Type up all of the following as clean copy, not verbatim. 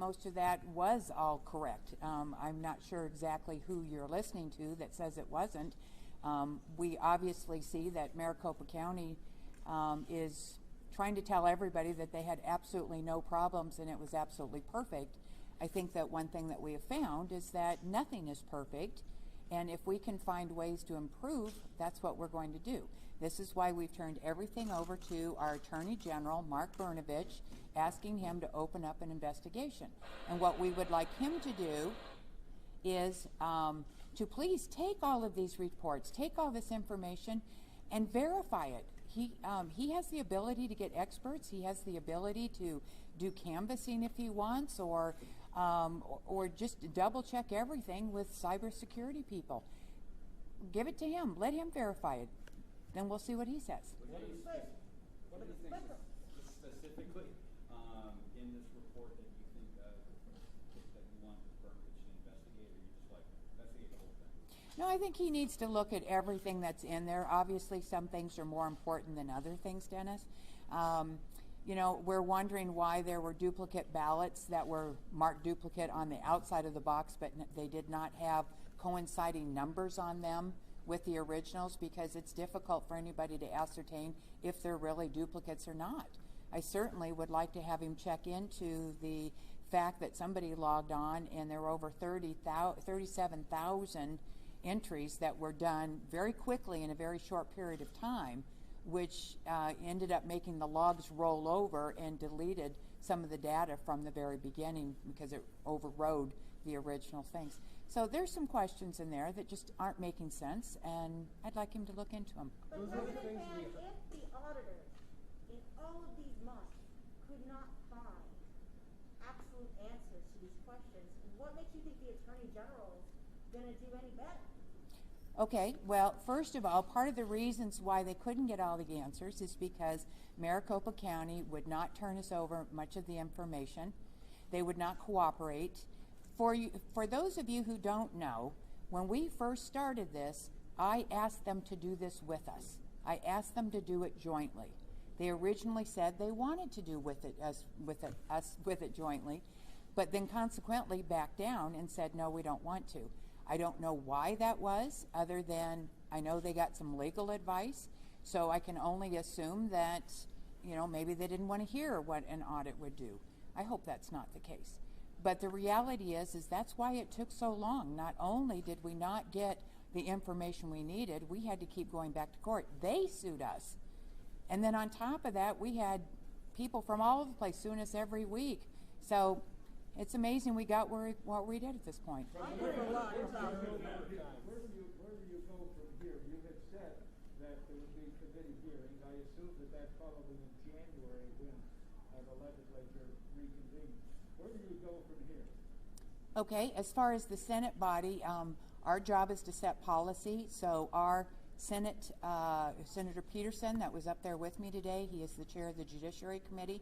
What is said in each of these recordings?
most of that was all correct. I'm not sure exactly who you're listening to that says it wasn't. We obviously see that Maricopa County is trying to tell everybody that they had absolutely no problems and it was absolutely perfect. I think that one thing that we have found is that nothing is perfect, and if we can find ways to improve, that's what we're going to do. This is why we've turned everything over to our Attorney General, Mark Brnovich, asking him to open up an investigation. And what we would like him to do is to please take all of these reports, take all this information, and verify it. He has the ability to get experts. He has the ability to do canvassing if he wants, or just double check everything with cybersecurity people. Give it to him. Let him verify it. Then we'll see what he says. What are the things specifically in this report that you think that you want Brnovich to investigate, or you just like investigate the whole thing? No, I think he needs to look at everything that's in there. Obviously, some things are more important than other things, Dennis. We're wondering why there were duplicate ballots that were marked duplicate on the outside of the box, but they did not have coinciding numbers on them with the originals, because it's difficult for anybody to ascertain if they're really duplicates or not. I certainly would like to have him check into the fact that somebody logged on and there were over 37,000 entries that were done very quickly in a very short period of time, which ended up making the logs roll over and deleted some of the data from the very beginning because it overrode the original things. So there's some questions in there that just aren't making sense, and I'd like him to look into them. But if the auditors in all of these months could not find absolute answers to these questions, what makes you think the Attorney General is going to do any better? Okay, well, first of all, part of the reasons why they couldn't get all the answers is because Maricopa County would not turn us over much of the information. They would not cooperate. For those of you who don't know, when we first started this, I asked them to do this with us. I asked them to do it jointly. They originally said they wanted to do with it jointly, but then consequently backed down and said, no, we don't want to. I don't know why that was, other than I know they got some legal advice, so I can only assume that, maybe they didn't want to hear what an audit would do. I hope that's not the case. But the reality is that's why it took so long. Not only did we not get the information we needed, we had to keep going back to court. They sued us. And then on top of that, we had people from all over the place suing us every week. So it's amazing we got what we did at this point. Where do you go from here? You had said that there would be committee hearings. I assume that that's probably in January when the legislature reconvenes. Where do you go from here? Okay, as far as the Senate body, our job is to set policy. So our Senator Peterson, that was up there with me today, he is the chair of the Judiciary Committee.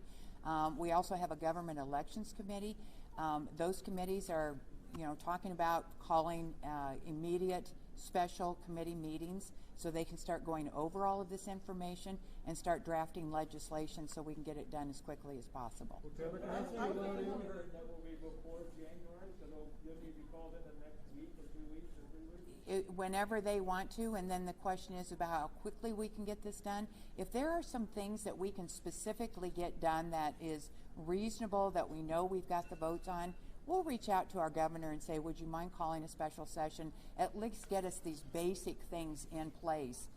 We also have a Government Elections Committee. Those committees are, talking about calling immediate special committee meetings so they can start going over all of this information and start drafting legislation so we can get it done as quickly as possible. That will be before January, so you'll need to be called in the next week or 2 weeks or 3 weeks? Whenever they want to, and then the question is about how quickly we can get this done. If there are some things that we can specifically get done that is reasonable, that we know we've got the votes on, we'll reach out to our governor and say, would you mind calling a special session, at least get us these basic things in place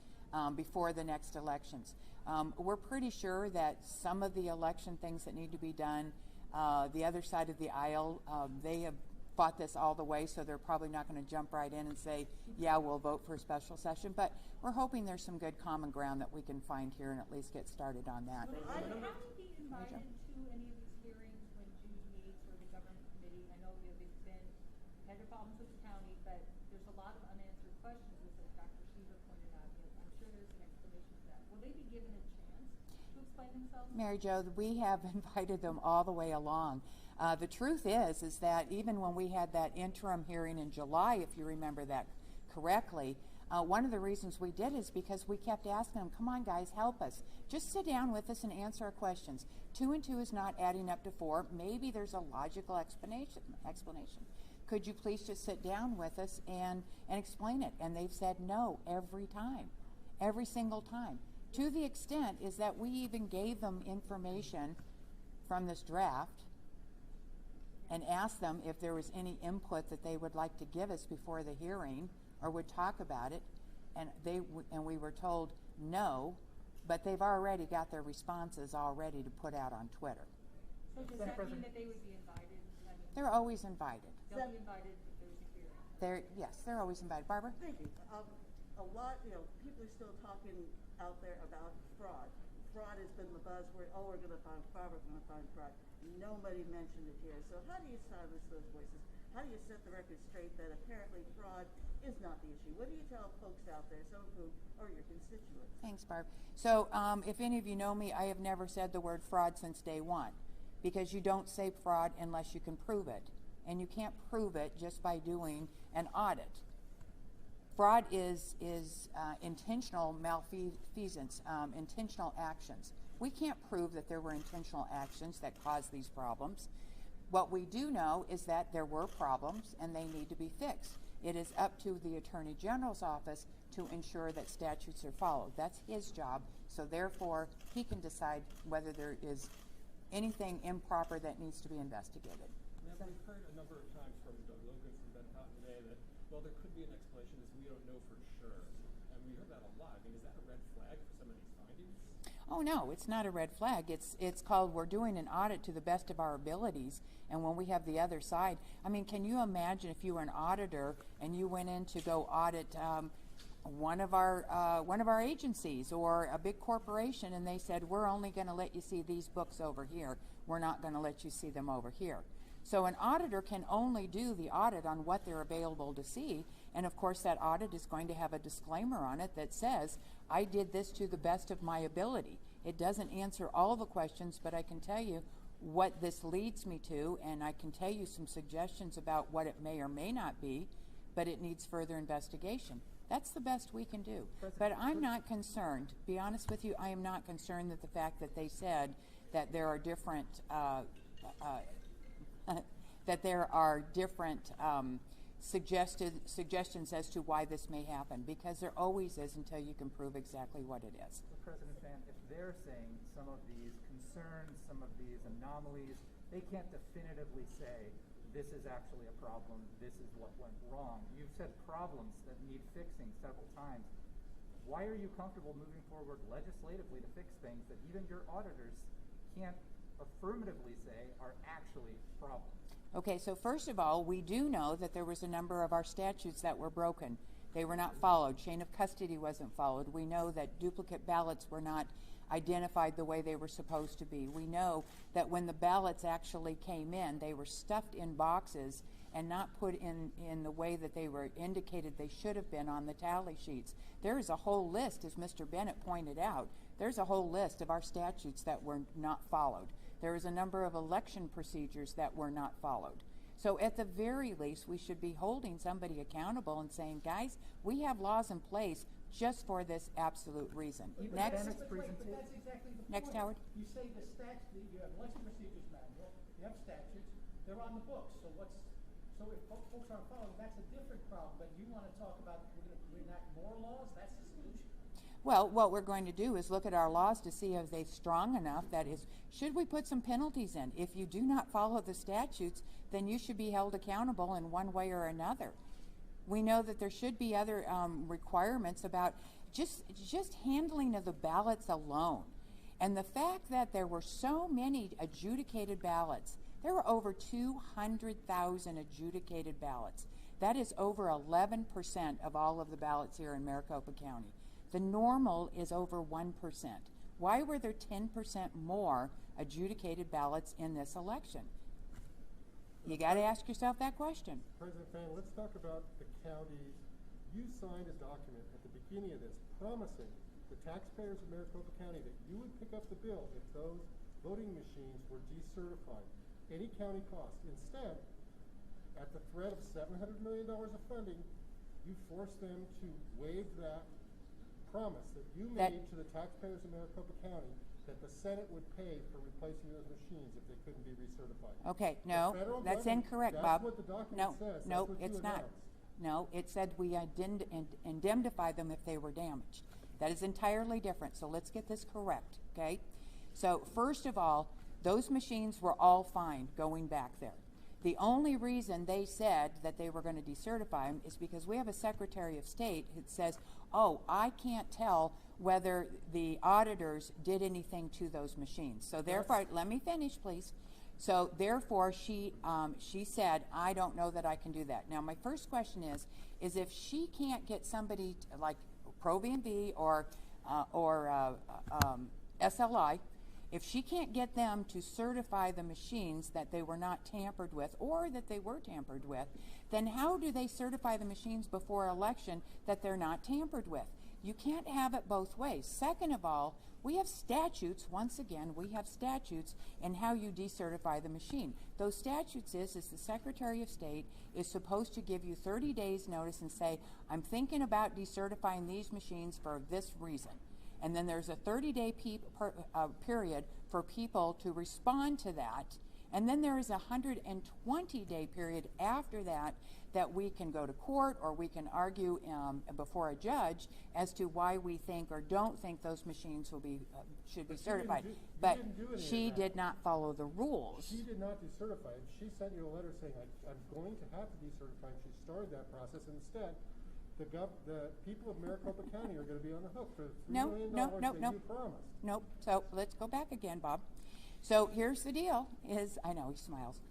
before the next elections. We're pretty sure that some of the election things that need to be done, the other side of the aisle, they have fought this all the way, so they're probably not going to jump right in and say, yeah, we'll vote for a special session. But we're hoping there's some good common ground that we can find here and at least get started on that. Have you been invited to any of these hearings when Judy meets or the government committee? I know they've had their problems with the county, but there's a lot of unanswered questions, as Dr. Sheever pointed out. I'm sure there's an explanation for that. Will they be given a chance to explain themselves? Mary Jo, we have invited them all the way along. The truth is that even when we had that interim hearing in July, if you remember that correctly, One of the reasons we did is because we kept asking them, come on guys, help us. Just sit down with us and answer our questions. 2 and 2 is not adding up to 4. Maybe there's a logical explanation. Could you please just sit down with us and explain it? And they've said no every time, every single time. To the extent is that we even gave them information from this draft and asked them if there was any input that they would like to give us before the hearing or would talk about it, and we were told no, but they've already got their responses all ready to put out on Twitter. So does that mean that they would be invited? I mean, They're always invited. they'll be invited if there's a hearing. Yes, they're always invited. Barbara? Thank you. A lot, people are still talking out there about fraud. Fraud has been the buzzword. Oh, we're going to find fraud, we're going to find fraud. Nobody mentioned it here. So how do you silence those voices? How do you set the record straight that apparently fraud is not the issue? What do you tell folks out there, some of whom are your constituents? Thanks, Barb. So if any of you know me, I have never said the word fraud since day one, because you don't say fraud unless you can prove it. And you can't prove it just by doing an audit. Fraud is intentional malfeasance, intentional actions. We can't prove that there were intentional actions that caused these problems. What we do know is that there were problems and they need to be fixed. It is up to the Attorney General's office to ensure that statutes are followed. That's his job, so therefore he can decide whether there is anything improper that needs to be investigated. Now, we've heard a number of times from Doug Logan from Ben Cotton today that, well, there could be an explanation as we don't know for sure. And we heard that a lot. I mean, is that a red flag for some of these findings? Oh no, it's not a red flag. It's called, we're doing an audit to the best of our abilities, and when we have the other side, I mean, can you imagine if you were an auditor and you went in to go audit one of our agencies or a big corporation, and they said, we're only going to let you see these books over here. We're not going to let you see them over here. So an auditor can only do the audit on what they're available to see, and of course that audit is going to have a disclaimer on it that says, I did this to the best of my ability. It doesn't answer all the questions, but I can tell you what this leads me to, and I can tell you some suggestions about what it may or may not be, but it needs further investigation. That's the best we can do. But I'm not concerned. To be honest with you, I am not concerned that the fact that they said that there are different suggestions as to why this may happen, because there always is until you can prove exactly what it is. So President Fan, if they're saying some of these concerns, some of these anomalies, they can't definitively say this is actually a problem, this is what went wrong. You've said problems that need fixing several times. Why are you comfortable moving forward legislatively to fix things that even your auditors can't affirmatively say are actually problems? Okay, so first of all, we do know that there was a number of our statutes that were broken. They were not followed. Chain of custody wasn't followed. We know that duplicate ballots were not identified the way they were supposed to be. We know that when the ballots actually came in, they were stuffed in boxes and not put in the way that they were indicated they should have been on the tally sheets. There is a whole list, as Mr. Bennett pointed out, there's a whole list of our statutes that were not followed. There is a number of election procedures that were not followed. So at the very least, we should be holding somebody accountable and saying, guys, we have laws in place just for this absolute reason. Next. But that's exactly the Next, point. Howard. You say the statute, you have election procedures manual, you have statutes, they're on the books. So if folks aren't following, that's a different problem. But you want to talk about we're going to enact more laws? That's the solution. Well, what we're going to do is look at our laws to see if they're strong enough. That is, should we put some penalties in? If you do not follow the statutes, then you should be held accountable in one way or another. We know that there should be other requirements about just handling of the ballots alone. And the fact that there were so many adjudicated ballots, there were over 200,000 adjudicated ballots. That is over 11% of all of the ballots here in Maricopa County. The normal is over 1%. Why were there 10% more adjudicated ballots in this election? You got to ask yourself that question. President Fan, let's talk about the county. You signed a document at the beginning of this promising the taxpayers of Maricopa County that you would pick up the bill if those voting machines were decertified. Any county cost. Instead, at the threat of $700 million of funding, you forced them to waive that promise that you That- made to the taxpayers of Maricopa County that the Senate would pay for replacing those machines if they couldn't be recertified. Okay, The no, federal that's government- incorrect, that's Bob. what the document No, says. That's no, what you it's not. announced. No, it said we indemnify them if they were damaged. That is entirely different, so let's get this correct, okay? So first of all, those machines were all fine going back there. The only reason they said that they were going to decertify them is because we have a Secretary of State who says, oh, I can't tell whether the auditors did anything to those machines. So therefore, let me finish, please. So therefore, she said, I don't know that I can do that. Now, my first question is if she can't get somebody like ProVMB or SLI, if she can't get them to certify the machines that they were not tampered with or that they were tampered with, then how do they certify the machines before election that they're not tampered with? You can't have it both ways. Second of all, we have statutes, once again, we have statutes in how you decertify the machine. Those statutes is the Secretary of State is supposed to give you 30 days notice and say, I'm thinking about decertifying these machines for this reason. And then there's a 30-day period for people to respond to that. And then there is a 120-day period after that that we can go to court or we can argue before a judge as to why we think or don't think those machines will be should be certified. But she did not follow the rules. She did not decertify it. She sent you a letter saying, I'm going to have to decertify, and she started that process. Instead, the people of Maricopa County are going to be on the hook for $3 million that you promised. Nope. So let's go back again, Bob. So here's the deal is, I know he smiles.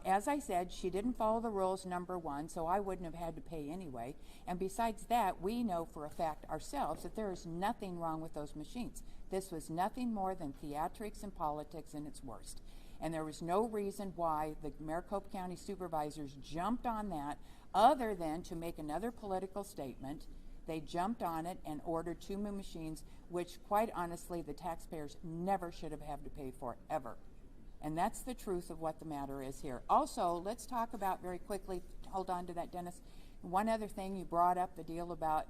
As I said, she didn't follow the rules, number one, so I wouldn't have had to pay anyway. And besides that, we know for a fact ourselves that there is nothing wrong with those machines. This was nothing more than theatrics and politics in its worst. And there was no reason why the Maricopa County supervisors jumped on that other than to make another political statement. They jumped on it and ordered 2 new machines, which quite honestly the taxpayers never should have had to pay for, ever. And that's the truth of what the matter is here. Also, let's talk about very quickly, hold on to that, Dennis. One other thing, you brought up the deal about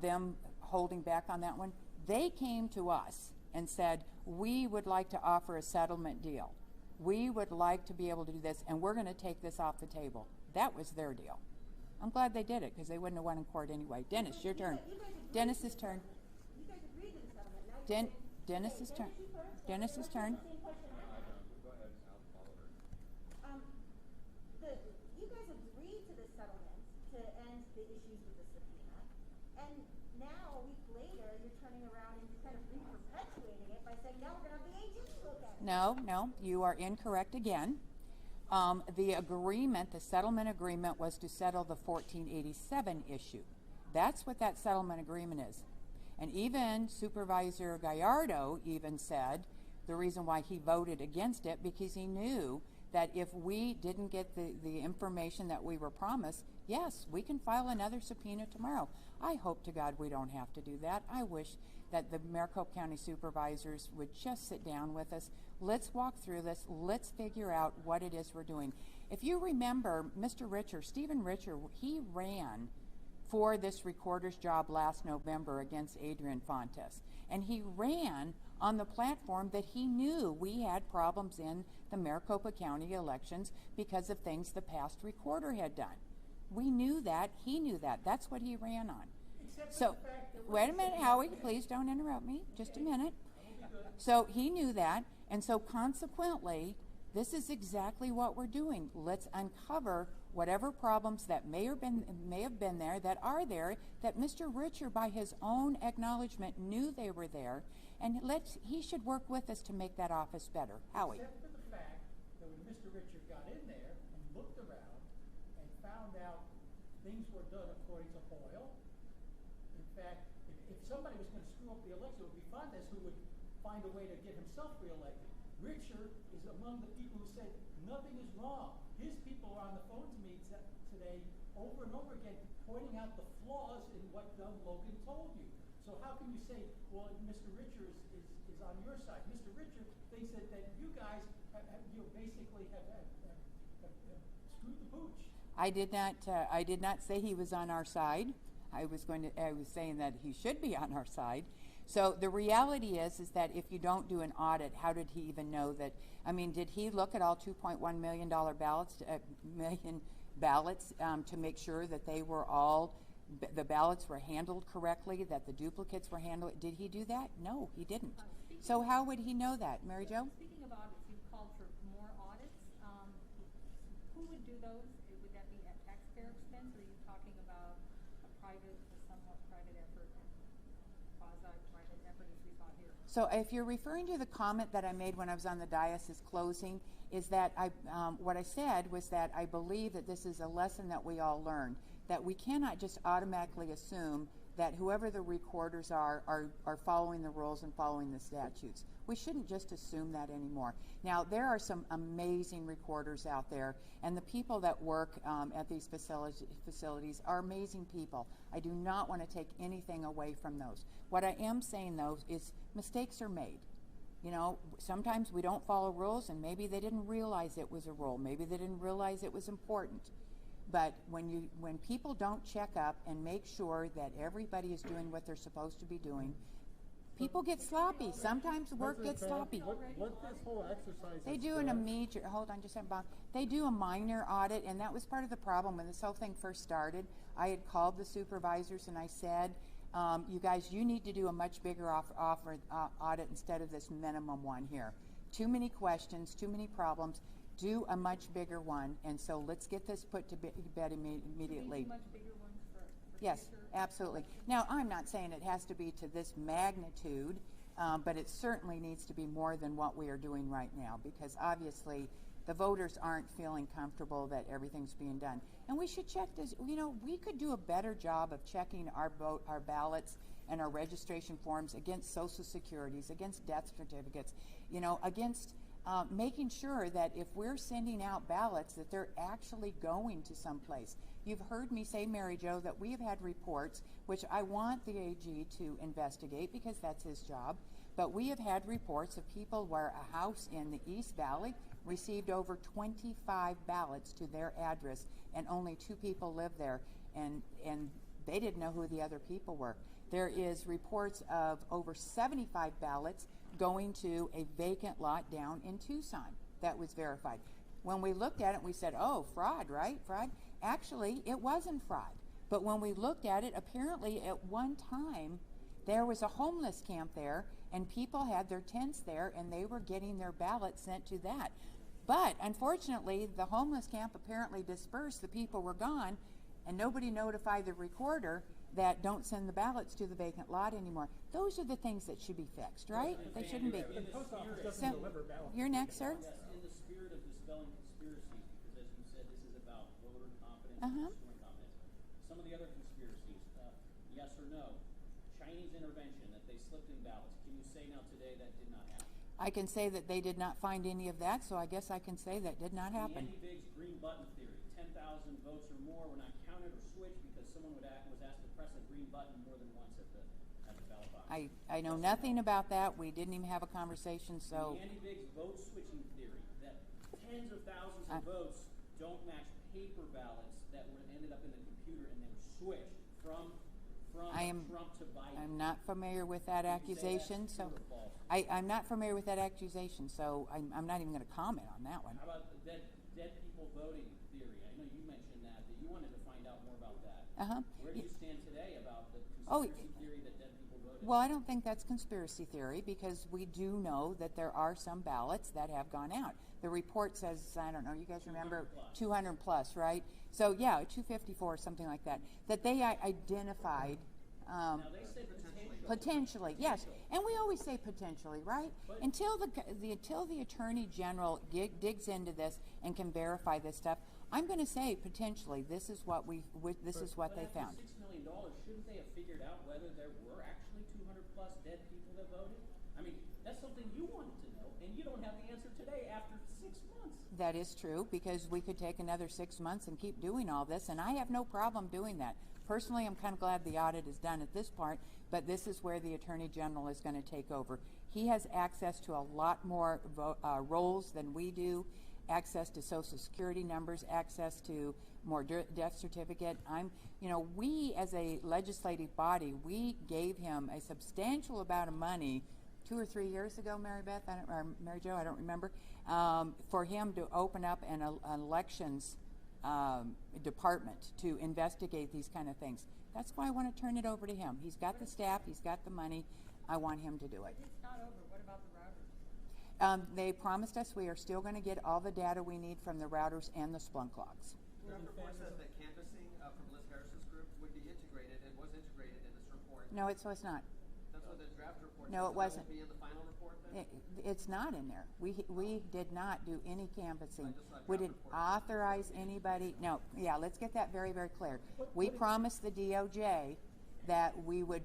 them holding back on that one. They came to us and said, we would like to offer a settlement deal. We would like to be able to do this, and we're going to take this off the table. That was their deal. I'm glad they did it, because they wouldn't have won in court anyway. Dennis, your turn. Dennis's turn. You guys agreed to the settlement. Now you're saying- Dennis's turn. Dennis's turn. Go ahead, I'll follow her. You guys agreed to the settlement to end the issues with the subpoena, and now a week later you're turning around and you're kind of re-perpetuating it by saying now we're going to have the AG look at it. No, you are incorrect again. The agreement, the settlement agreement, was to settle the 1487 issue. That's what that settlement agreement is. And even Supervisor Gallardo even said the reason why he voted against it, because he knew that if we didn't get the information that we were promised, yes, we can file another subpoena tomorrow. I hope to God we don't have to do that. I wish that the Maricopa County supervisors would just sit down with us. Let's walk through this. Let's figure out what it is we're doing. If you remember, Mr. Richer, Stephen Richer, he ran for this recorder's job last November against Adrian Fontes. And he ran on the platform that he knew we had problems in the Maricopa County elections because of things the past recorder had done. We knew that. He knew that. That's what he ran on. So, wait a minute, Howie, please don't interrupt me. Just a minute. So he knew that, and so consequently, this is exactly what we're doing. Let's uncover whatever problems that may have been there, that are there, that Mr. Richer, by his own acknowledgement, knew they were there, and he should work with us to make that office better. Howie. Except for the fact that when Mr. Richard got in there and looked around and found out things were done according to Hoyle, in fact, if somebody was going to screw up the election, it would be Fontes who would find a way to get himself reelected. Richard is among the people who said nothing is wrong. His people are on the phone to me today over and over again pointing out the flaws in what Doug Logan told you. So how can you say, well, Mr. Richard is on your side? Mr. Richard thinks that you guys basically have screwed the pooch. I did not say he was on our side. I was saying that he should be on our side. So the reality is that if you don't do an audit, how did he even know that? I mean, did he look at all $2.1 million ballots, to make sure that they were all, the ballots were handled correctly, that the duplicates were handled? Did he do that? No, he didn't. So how would he know that, Mary Jo? Speaking of audits, you called for more audits. Who would do those? Would that be at taxpayer expense, or are you talking about a somewhat private effort, quasi-private effort as we saw here? So if you're referring to the comment that I made when I was on the diocese closing, is that what I said was that I believe that this is a lesson that we all learn, that we cannot just automatically assume that whoever the recorders are following the rules and following the statutes. We shouldn't just assume that anymore. Now, there are some amazing recorders out there, and the people that work at these facilities are amazing people. I do not want to take anything away from those. What I am saying, though, is mistakes are made. You know, sometimes we don't follow rules, and maybe they didn't realize it was a rule. Maybe they didn't realize it was important. But when people don't check up and make sure that everybody is doing what they're supposed to be doing, people get sloppy. Sometimes work gets sloppy. What this whole exercise They has do done- a major, hold on just a second, Bob. They do a minor audit, and that was part of the problem when this whole thing first started. I had called the supervisors and I said, you guys, you need to do a much bigger audit instead of this minimum one here. Too many questions, too many problems. Do a much bigger one, and so let's get this put to bed immediately. Much bigger ones for Yes, future? absolutely. Now, I'm not saying it has to be to this magnitude, but it certainly needs to be more than what we are doing right now, because obviously the voters aren't feeling comfortable that everything's being done. And we should check this. You know, we could do a better job of checking our ballots and our registration forms against Social Securities, against death certificates, you know, against making sure that if we're sending out ballots that they're actually going to someplace. You've heard me say, Mary Jo, that we have had reports, which I want the AG to investigate because that's his job, but we have had reports of people where a house in the East Valley received over 25 ballots to their address and only 2 people lived there, and they didn't know who the other people were. There is reports of over 75 ballots going to a vacant lot down in Tucson that was verified. When we looked at it, we said, oh, fraud, right? Fraud. Actually, it wasn't fraud. But when we looked at it, apparently at one time, there was a homeless camp there, and people had their tents there, and they were getting their ballots sent to that. But unfortunately, the homeless camp apparently dispersed. The people were gone, and nobody notified the recorder that don't send the ballots to the vacant lot anymore. Those are the things that should be fixed, right? They shouldn't be. The post office doesn't So, deliver ballots. you're next, sir. Yes, in the spirit of dispelling conspiracies, because as you said, this is about voter confidence Uh-huh. and restoring confidence. Some of the other conspiracies, yes or no, Chinese intervention, that they slipped in ballots. Can you say now today that did not happen? I can say that they did not find any of that, so I guess I can say that did not happen. Andy Biggs' green button theory, 10,000 votes or more were not counted or switched because someone was asked to press a green button more than once at the ballot box. I know nothing about that. We didn't even have a conversation, so. The Andy Biggs vote switching theory, that tens of thousands of votes don't match paper ballots that ended up in the computer and then switched from Trump to Biden. I'm not familiar with that accusation, so I'm not familiar with that accusation, so I'm not even going to comment on that one. How about the dead people voting theory? I know you mentioned that you wanted to find out more about that. Uh-huh. Where do you stand today about the Oh, conspiracy theory that dead people voted? Well, I don't think that's conspiracy theory because we do know that there are some ballots that have gone out. The report says, I don't know, you guys remember 200 plus, right? So yeah, 254, something like that. That they identified. Now they say Potentially, yes, and we always say potentially, right? Until the Attorney General digs into this and can verify this stuff, I'm going to say potentially. This is what they found. $6 million, shouldn't they have figured out whether there were actually 200 plus dead people that voted? I mean, that's something you wanted to know, and you don't have the answer today after 6 months. That is true, because we could take another 6 months and keep doing all this, and I have no problem doing that. Personally, I'm kind of glad the audit is done at this part, but this is where the Attorney General is going to take over. He has access to a lot more roles than we do, access to Social Security numbers, access to more death certificate. We as a legislative body, we gave him a substantial amount of money 2 or 3 years ago, Mary Beth, or Mary Jo, I don't remember, for him to open up an elections department to investigate these kind of things. That's why I want to turn it over to him. He's got the staff, he's got the money. I want him to do it. It's not over. What about the routers? They promised us we are still going to get all the data we need from the routers and the Splunk logs. Draft report says that canvassing from Liz Harris's group would be integrated. It was integrated in this report. No, it was not. That's what the draft report No, says. it wasn't. That won't be in the final report then? It's not in there. We did not do any canvassing. I just saw a We draft didn't report. authorize anybody. No, yeah, let's get that very, very clear. We promised the DOJ that we would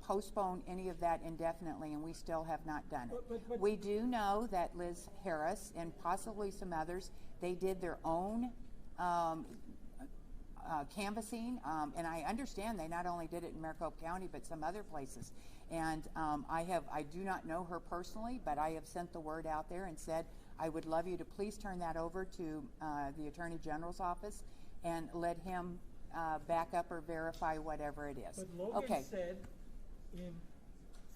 postpone any of that indefinitely, and we still have not done it. But- We do know that Liz Harris and possibly some others, they did their own canvassing, and I understand they not only did it in Maricopa County but some other places. And I do not know her personally, but I have sent the word out there and said I would love you to please turn that over to the Attorney General's office and let him back up or verify whatever it is. But Logan Okay. said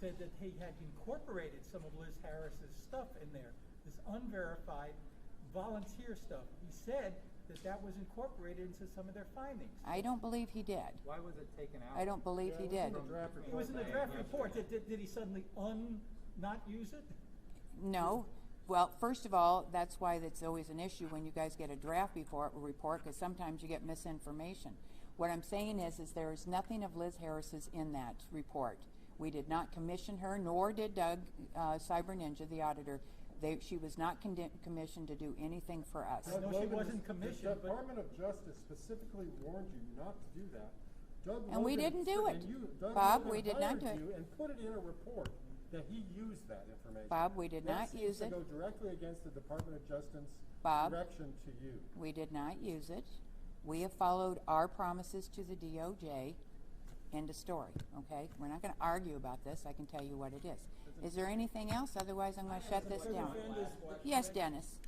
that he had incorporated some of Liz Harris's stuff in there, this unverified volunteer stuff. He said that was incorporated into some of their findings. I don't believe he did. Why was it taken out? I don't believe he did. It was in the draft report. Did he suddenly not use it? No. Well, first of all, that's why that's always an issue when you guys get a draft report, because sometimes you get misinformation. What I'm saying is there is nothing of Liz Harris's in that report. We did not commission her, nor did Doug Cyber Ninja, the auditor. She was not commissioned to do anything for us. No, she wasn't commissioned, The but- Department of Justice specifically warned you not to do that. And we didn't do it. Doug Bob, Logan we did not hired do it. you and put it in a report that he used that information. Bob, we did not use That it. seems to go directly against the Department of Justice's Bob, direction to you. we did not use it. We have followed our promises to the DOJ. End of story, okay? We're not going to argue about this. I can tell you what it is. Is there anything else? Otherwise, I'm going to shut this down. Yes, Dennis.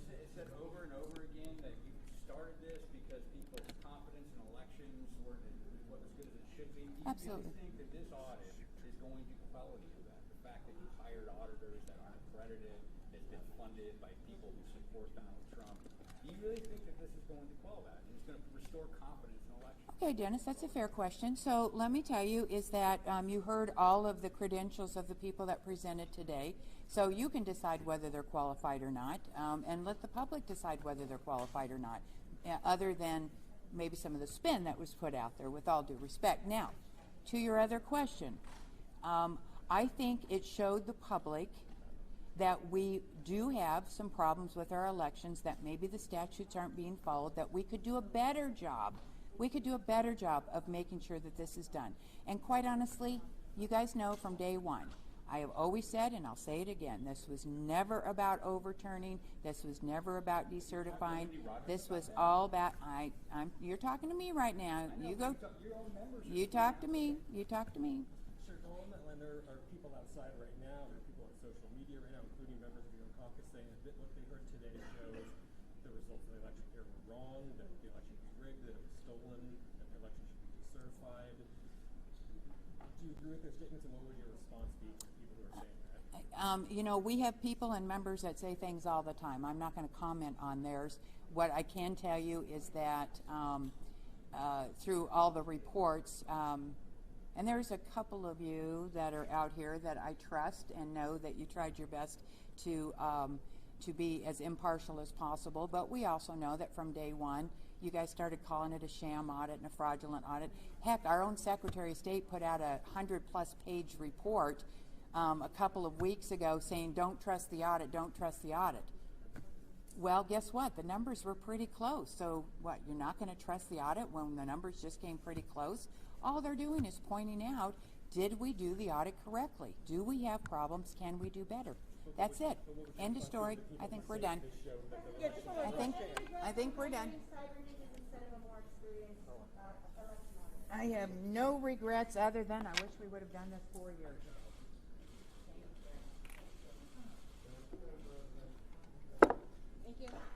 You said over and over again that you started this because people's confidence in elections weren't as good as it should be. Do you Absolutely. really think that this audit is going to quell any of that? The fact that you hired auditors that aren't accredited, that's been funded by people who support Donald Trump. Do you really think that this is going to quell that? And it's going to restore confidence in elections? Okay, Dennis, that's a fair question. So let me tell you is that you heard all of the credentials of the people that presented today. So you can decide whether they're qualified or not, and let the public decide whether they're qualified or not, other than maybe some of the spin that was put out there, with all due respect. Now, to your other question, I think it showed the public that we do have some problems with our elections, that maybe the statutes aren't being followed, that we could do a better job. We could do a better job of making sure that this is done. And quite honestly, you guys know from day one, I have always said, and I'll say it again, this was never about overturning. This was never about decertifying. This was all about, you're talking to me right now. You go, you talk to me. You talk to me. Sure, when there are people outside right now, there are people on social media right now, including members of your own caucus, saying that what they heard today shows the results of the election here were wrong, that the election was rigged, that it was stolen, that the election should be decertified. Do you agree with their statements, and what would your response be to people who are saying that? We have people and members that say things all the time. I'm not going to comment on theirs. What I can tell you is that through all the reports, and there's a couple of you that are out here that I trust and know that you tried your best to be as impartial as possible, but we also know that from day one, you guys started calling it a sham audit and a fraudulent audit. Heck, our own Secretary of State put out a 100-plus page report a couple of weeks ago saying, don't trust the audit, don't trust the audit. Well, guess what? The numbers were pretty close. So what, you're not going to trust the audit when the numbers just came pretty close? All they're doing is pointing out, did we do the audit correctly? Do we have problems? Can we do better? That's it. End of story. I think we're done. I think we're done. I have no regrets other than I wish we would have done this 4 years ago. In Thank you.